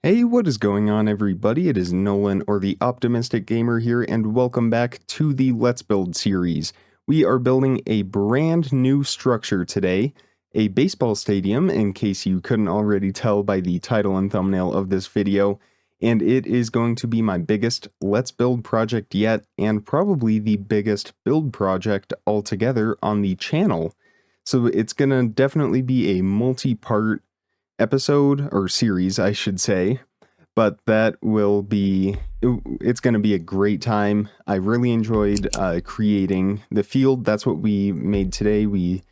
Hey, what is going on, everybody? It is Nolan, or the Optimistic Gamer here, and welcome back to the Let's Build series. We are building a brand new structure today, a baseball stadium, in case you couldn't already tell by the title and thumbnail of this video, and it is going to be my biggest Let's Build project yet, and probably the biggest build project altogether on the channel. So it's gonna definitely be a multi-part episode, or series I should say, but that will be, it's going to be a great time. I really enjoyed creating the field. That's what we made today. We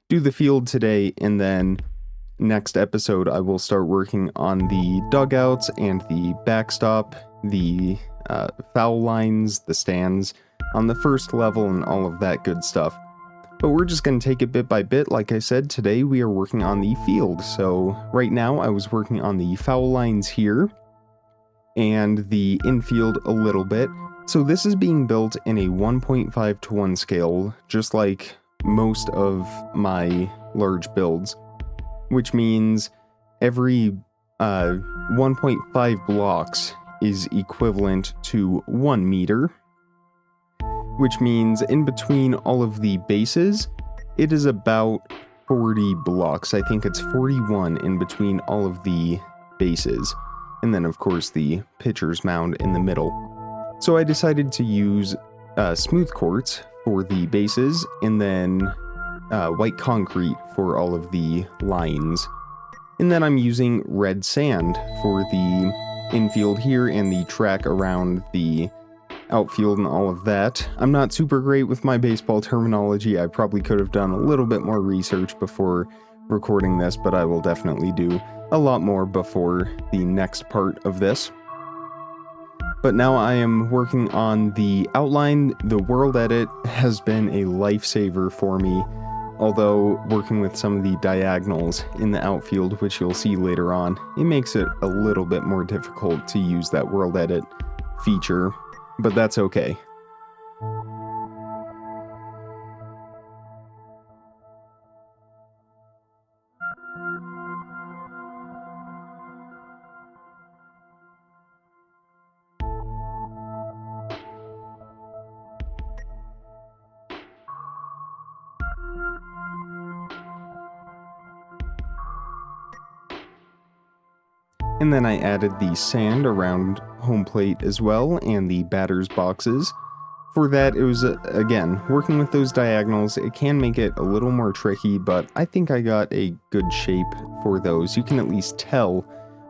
do the field today, and then next episode I will start working on the dugouts and the backstop, the foul lines, the stands on the first level, and all of that good stuff. But we're just going to take it bit by bit. Like I said, today we are working on the field. So right now I was working on the foul lines here and the infield a little bit. So this is being built in a 1.5:1 scale, just like most of my large builds, which means every 1.5 blocks is equivalent to 1 meter. Which means in between all of the bases, it is about 40 blocks. I think it's 41 in between all of the bases. And then, of course, the pitcher's mound in the middle. So I decided to use smooth quartz for the bases, and then white concrete for all of the lines. And then I'm using red sand for the infield here and the track around the outfield and all of that. I'm not super great with my baseball terminology. I probably could have done a little bit more research before recording this, but I will definitely do a lot more before the next part of this. But now I am working on the outline. The world edit has been a lifesaver for me, although working with some of the diagonals in the outfield, which you'll see later on, it makes it a little bit more difficult to use that world edit feature. But that's okay. And then I added the sand around home plate as well, and the batter's boxes. For that, it was, again, working with those diagonals. It can make it a little more tricky, but I think I got a good shape for those. You can at least tell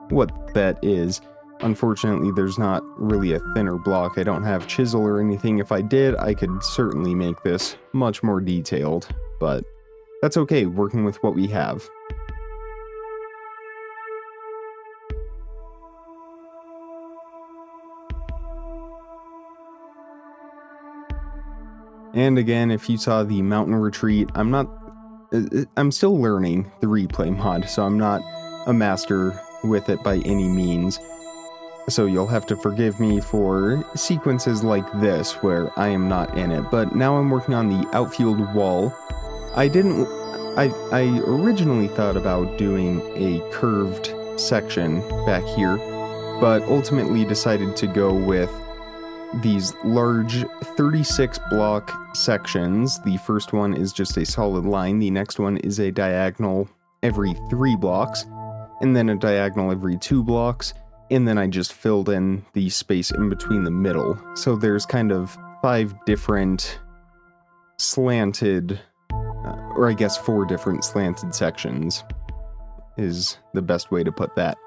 what that is. Unfortunately, there's not really a thinner block. I don't have chisel or anything. If I did, I could certainly make this much more detailed, but that's okay, working with what we have. And again, if you saw the mountain retreat, I'm still learning the replay mod, so I'm not a master with it by any means. So you'll have to forgive me for sequences like this where I am not in it. But now I'm working on the outfield wall. I originally thought about doing a curved section back here, but ultimately decided to go with these large 36 block sections. The first one is just a solid line, the next one is a diagonal every 3 blocks, and then a diagonal every 2 blocks, and then I just filled in the space in between the middle. So there's kind of 5 different slanted, or I guess 4 different slanted sections is the best way to put that.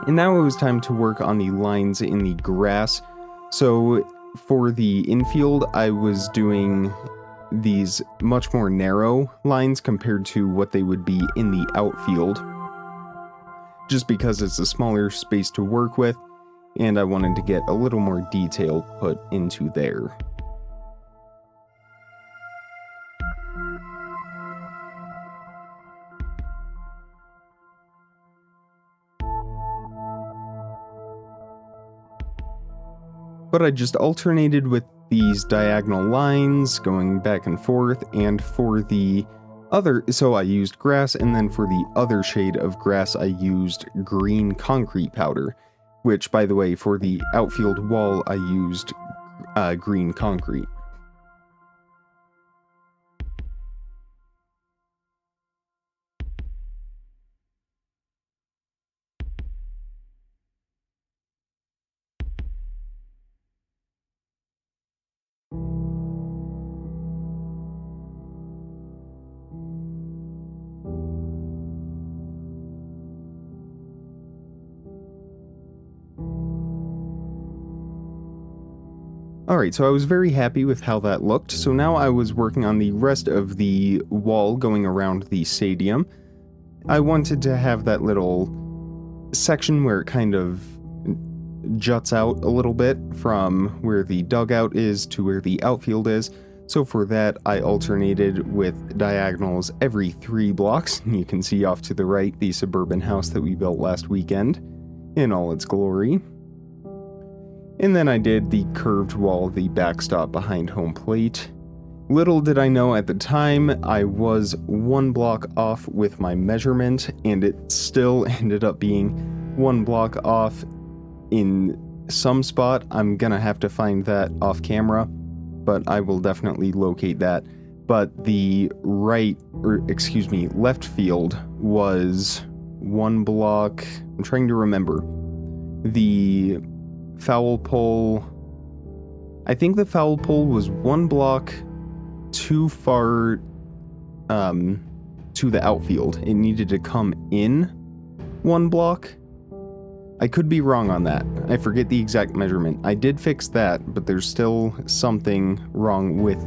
And now it was time to work on the lines in the grass. So for the infield, I was doing these much more narrow lines compared to what they would be in the outfield, just because it's a smaller space to work with, and I wanted to get a little more detail put into there. But I just alternated with these diagonal lines going back and forth, and for the So I used grass, and then for the other shade of grass, I used green concrete powder, which, by the way, for the outfield wall, I used green concrete. Alright, so I was very happy with how that looked, so now I was working on the rest of the wall going around the stadium. I wanted to have that little section where it kind of juts out a little bit from where the dugout is to where the outfield is, so for that I alternated with diagonals every 3 blocks. You can see off to the right the suburban house that we built last weekend in all its glory. And then I did the curved wall, the backstop behind home plate. Little did I know at the time, I was 1 block off with my measurement, and it still ended up being 1 block off in some spot. I'm gonna have to find that off camera, but I will definitely locate that. But the left field was 1 block. I'm trying to remember. The foul pole, I think the foul pole was 1 block too far to the outfield. It needed to come in 1 block. I could be wrong on that. I forget the exact measurement. I did fix that, but there's still something wrong with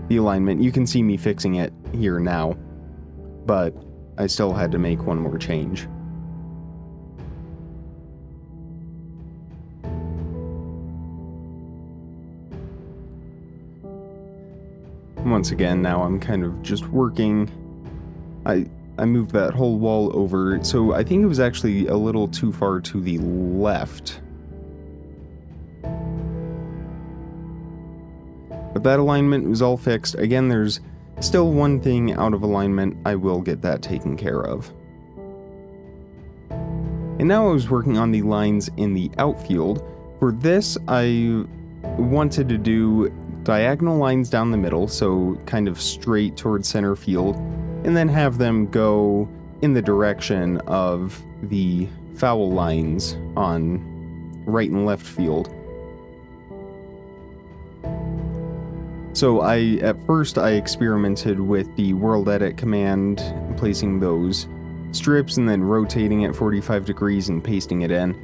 the alignment. You can see me fixing it here now, but I still had to make 1 more change. Once again, now I'm kind of just working. I moved that whole wall over, so I think it was actually a little too far to the left. But that alignment was all fixed. Again, there's still 1 thing out of alignment. I will get that taken care of. And now I was working on the lines in the outfield. For this, I wanted to do diagonal lines down the middle, so kind of straight towards center field, and then have them go in the direction of the foul lines on right and left field. So at first I experimented with the World Edit command, placing those strips and then rotating at 45 degrees and pasting it in,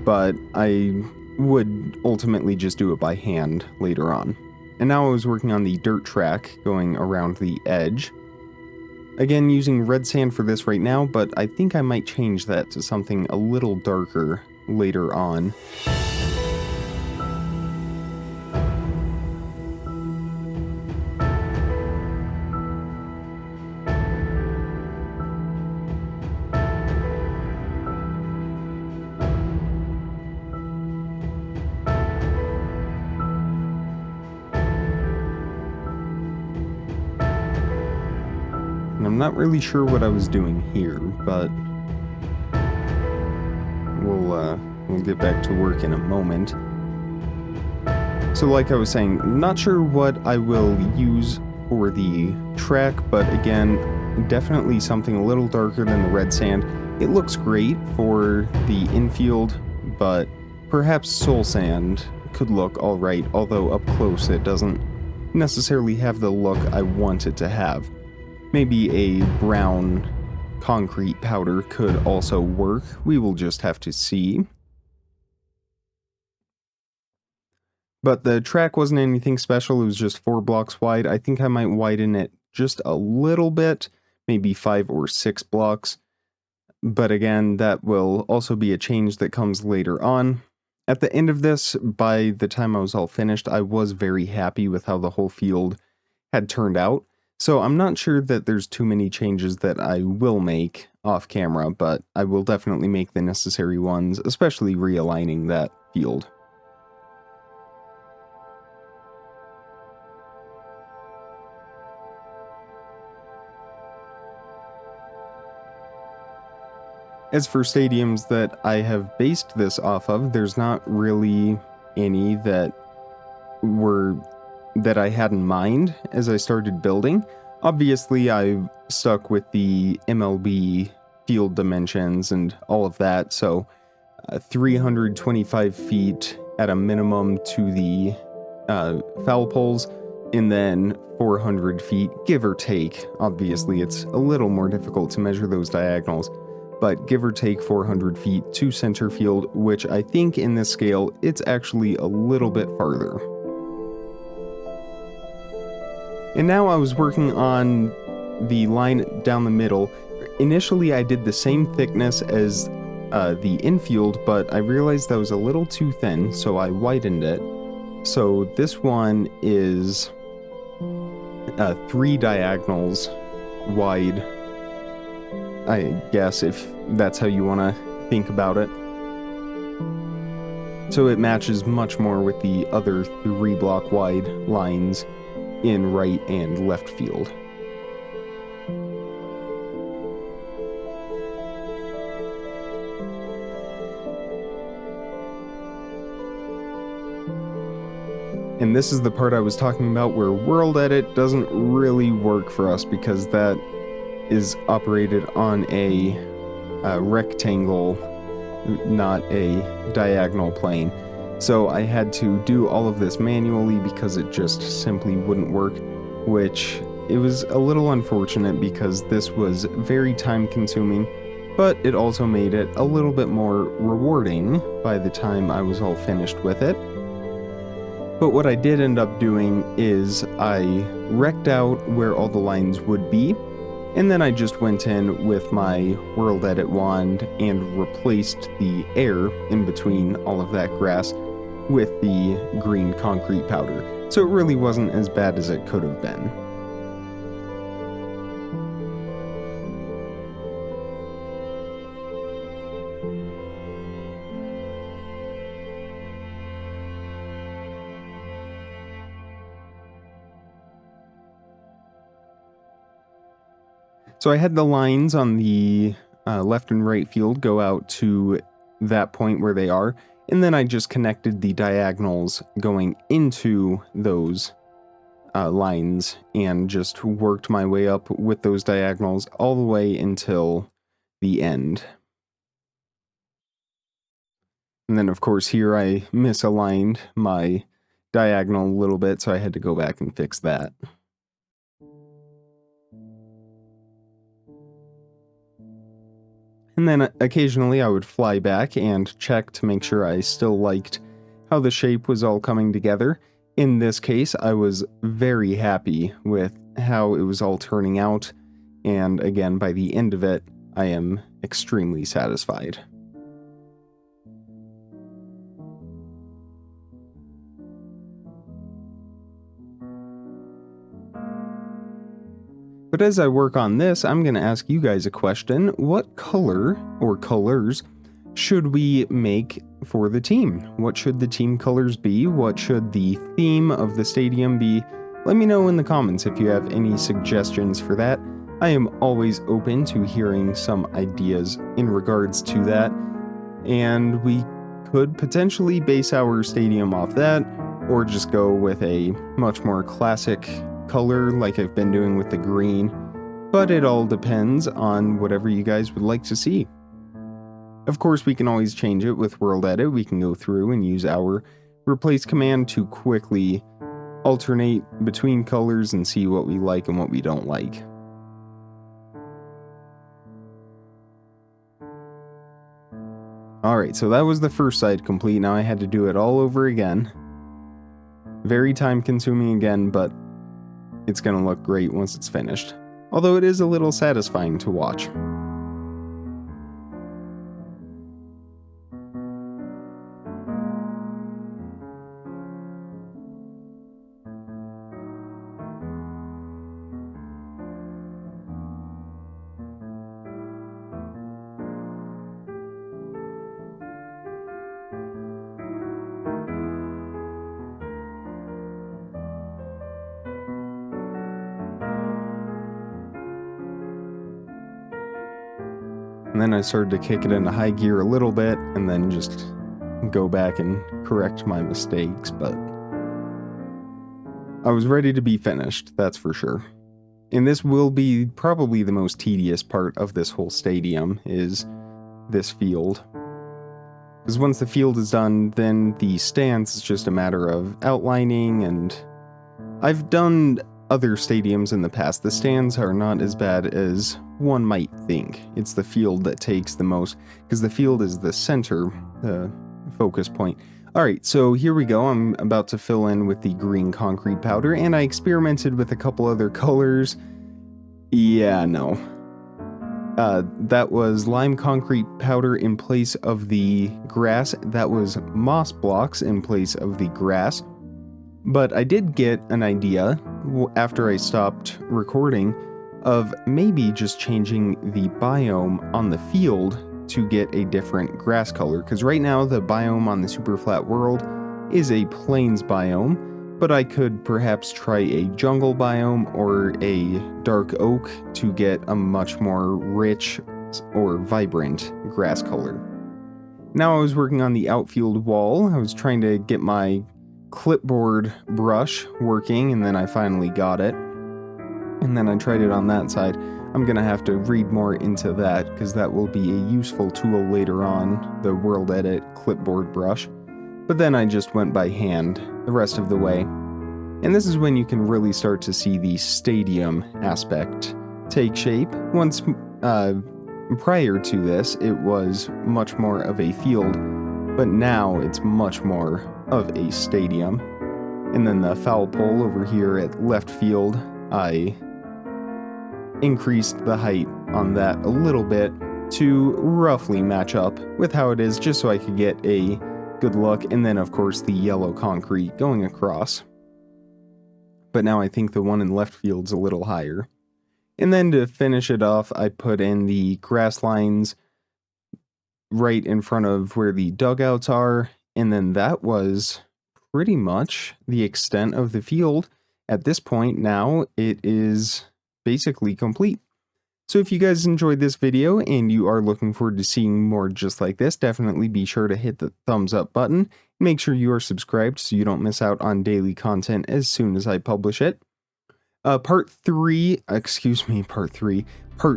but I would ultimately just do it by hand later on. And now I was working on the dirt track going around the edge. Again, using red sand for this right now, but I think I might change that to something a little darker later on. I'm not really sure what I was doing here, but we'll get back to work in a moment. So like I was saying, not sure what I will use for the track, but again, definitely something a little darker than the red sand. It looks great for the infield, but perhaps soul sand could look alright, although up close it doesn't necessarily have the look I want it to have. Maybe a brown concrete powder could also work. We will just have to see. But the track wasn't anything special. It was just 4 blocks wide. I think I might widen it just a little bit, maybe 5 or 6 blocks. But again, that will also be a change that comes later on. At the end of this, by the time I was all finished, I was very happy with how the whole field had turned out. So I'm not sure that there's too many changes that I will make off camera, but I will definitely make the necessary ones, especially realigning that field. As for stadiums that I have based this off of, there's not really any that I had in mind as I started building. Obviously, I stuck with the MLB field dimensions and all of that, so 325 feet at a minimum to the foul poles, and then 400 feet, give or take. Obviously, it's a little more difficult to measure those diagonals, but give or take 400 feet to center field, which I think in this scale, it's actually a little bit farther. And now I was working on the line down the middle. Initially, I did the same thickness as the infield, but I realized that was a little too thin, so I widened it. So this one is 3 diagonals wide, I guess, if that's how you want to think about it. So it matches much more with the other 3 block wide lines in right and left field. And this is the part I was talking about where World Edit doesn't really work for us because that is operated on a rectangle, not a diagonal plane. So I had to do all of this manually because it just simply wouldn't work, which it was a little unfortunate because this was very time consuming, but it also made it a little bit more rewarding by the time I was all finished with it. But what I did end up doing is I rec'd out where all the lines would be, and then I just went in with my World Edit wand and replaced the air in between all of that grass with the green concrete powder. So it really wasn't as bad as it could have been. So I had the lines on the left and right field go out to that point where they are, and then I just connected the diagonals going into those lines and just worked my way up with those diagonals all the way until the end. And then of course here I misaligned my diagonal a little bit, so I had to go back and fix that. And then occasionally I would fly back and check to make sure I still liked how the shape was all coming together. In this case, I was very happy with how it was all turning out, and again, by the end of it, I am extremely satisfied. But as I work on this, I'm going to ask you guys a question. What color or colors should we make for the team? What should the team colors be? What should the theme of the stadium be? Let me know in the comments if you have any suggestions for that. I am always open to hearing some ideas in regards to that, and we could potentially base our stadium off that, or just go with a much more classic color like I've been doing with the green, but it all depends on whatever you guys would like to see. Of course, we can always change it with World Edit. We can go through and use our replace command to quickly alternate between colors and see what we like and what we don't like. Alright, so that was the first side complete. Now I had to do it all over again. Very time consuming again, but it's going to look great once it's finished. Although it is a little satisfying to watch. And then I started to kick it into high gear a little bit, and then just go back and correct my mistakes, but I was ready to be finished, that's for sure. And this will be probably the most tedious part of this whole stadium, is this field. Because once the field is done, then the stands is just a matter of outlining, and I've done other stadiums in the past. The stands are not as bad as one might think. It's the field that takes the most, because the field is the center, the focus point. Alright, so here we go. I'm about to fill in with the green concrete powder, and I experimented with a couple other colors. Yeah, no. That was lime concrete powder in place of the grass. That was moss blocks in place of the grass. But I did get an idea after I stopped recording of maybe just changing the biome on the field to get a different grass color, because right now the biome on the super flat world is a plains biome, but I could perhaps try a jungle biome or a dark oak to get a much more rich or vibrant grass color. Now I was working on the outfield wall. I was trying to get my clipboard brush working, and then I finally got it. And then I tried it on that side. I'm gonna have to read more into that, because that will be a useful tool later on, the World Edit clipboard brush. But then I just went by hand the rest of the way. And this is when you can really start to see the stadium aspect take shape. Once prior to this, it was much more of a field, but now it's much more of a stadium. And then the foul pole over here at left field, I increased the height on that a little bit to roughly match up with how it is, just so I could get a good look. And then of course the yellow concrete going across. But now I think the one in left field's a little higher. And then to finish it off, I put in the grass lines right in front of where the dugouts are. And then that was pretty much the extent of the field. At this point now, it is basically complete. So if you guys enjoyed this video and you are looking forward to seeing more just like this, definitely be sure to hit the thumbs up button. Make sure you are subscribed so you don't miss out on daily content as soon as I publish it. Part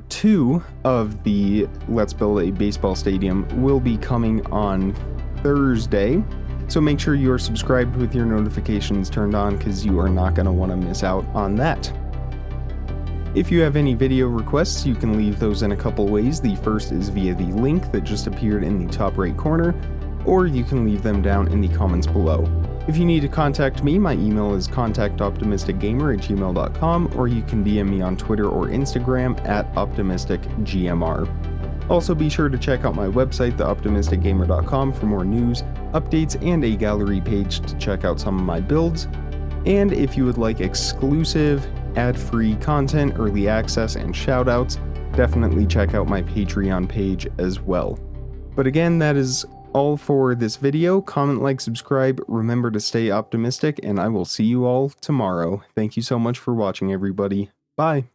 2 of the Let's Build a Baseball Stadium will be coming on Thursday. So make sure you are subscribed with your notifications turned on, because you are not going to want to miss out on that. If you have any video requests, you can leave those in a couple ways. The first is via the link that just appeared in the top right corner, or you can leave them down in the comments below. If you need to contact me, my email is contactoptimisticgamer@gmail.com, or you can DM me on Twitter or Instagram @optimisticgmr. Also be sure to check out my website, theoptimisticgamer.com, for more news, updates, and a gallery page to check out some of my builds. And if you would like exclusive, ad-free content, early access, and shoutouts, definitely check out my Patreon page as well. But again, that is all for this video. Comment, like, subscribe, remember to stay optimistic, and I will see you all tomorrow. Thank you so much for watching, everybody. Bye!